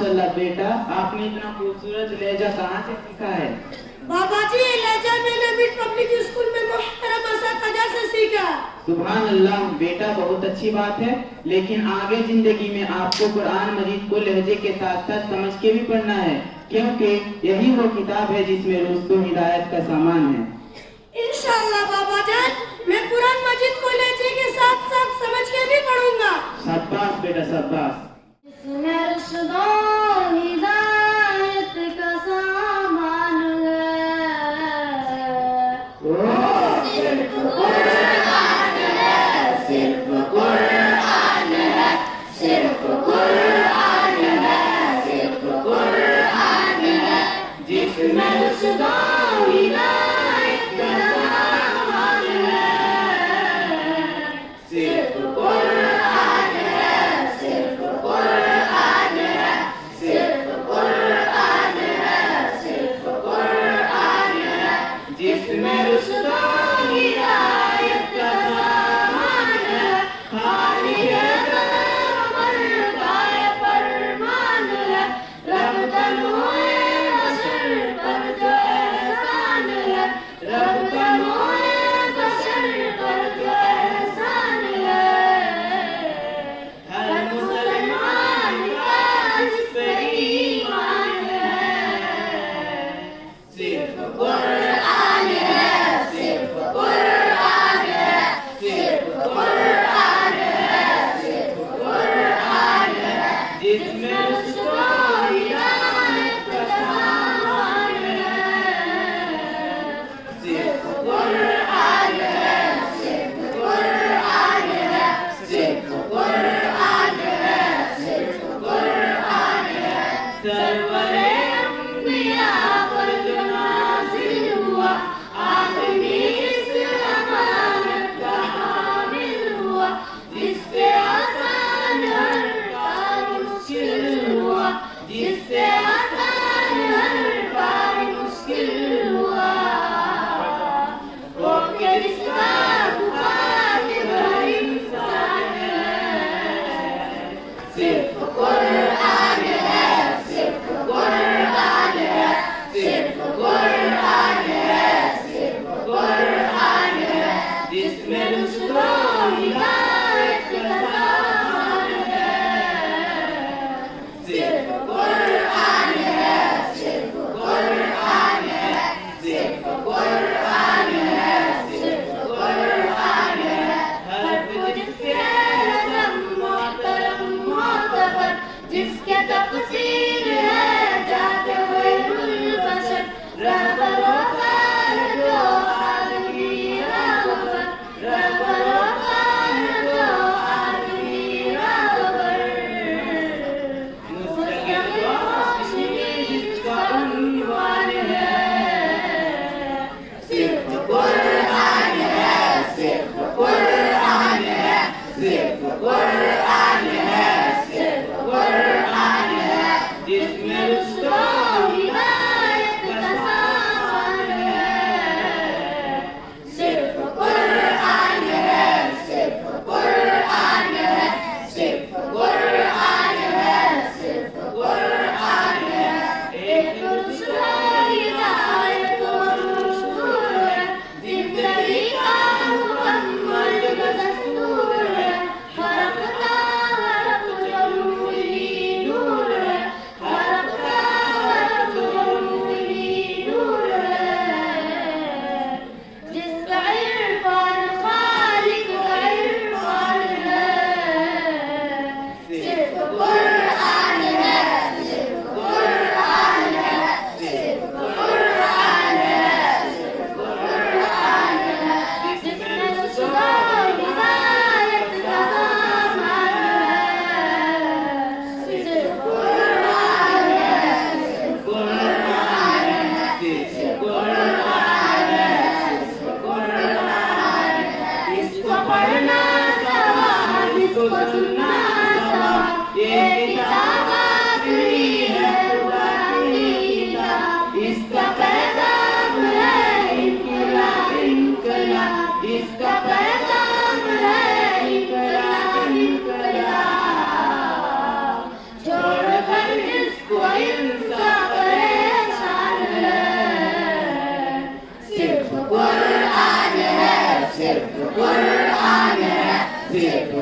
माशाल्लाह बेटा, आपने इतना खूबसूरत लहजा कहाँ से सीखा है? बाबा जी, ये लहजा मैंने मिड पब्लिक स्कूल में मोहतरम असातिज़ा से सीखा। सुभान अल्लाह बेटा, बहुत अच्छी बात है, लेकिन आगे जिंदगी में आपको कुरान मजीद को लहजे के साथ साथ समझ के भी पढ़ना है, क्योंकि यही वो किताब है जिसमें रुश्द हिदायत का सामान है। इंशाअल्लाह बाबा जान, मैं कुरान मजीद को लहजे के साथ साथ समझ के भी पढ़ूंगा। शाबाश बेटा शाबाश। इसमें रुश्द हिदायत का सामान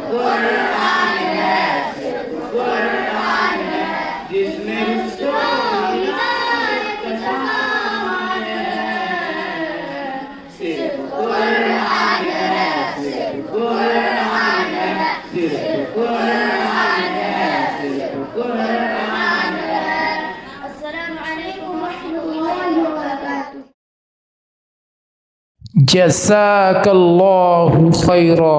कुरान है, सिर्फ कुरान है, जिसमें रुश्तो हिदायत का सामान है। सिर्फ कुरान है, सिर्फ कुरान है, सिर्फ कुरान है, सिर्फ कुरान है। अस्सलामु अलैकुम रहमतुल्लाहि व बरकातुहू। जज़ाकल्लाहु खैरा।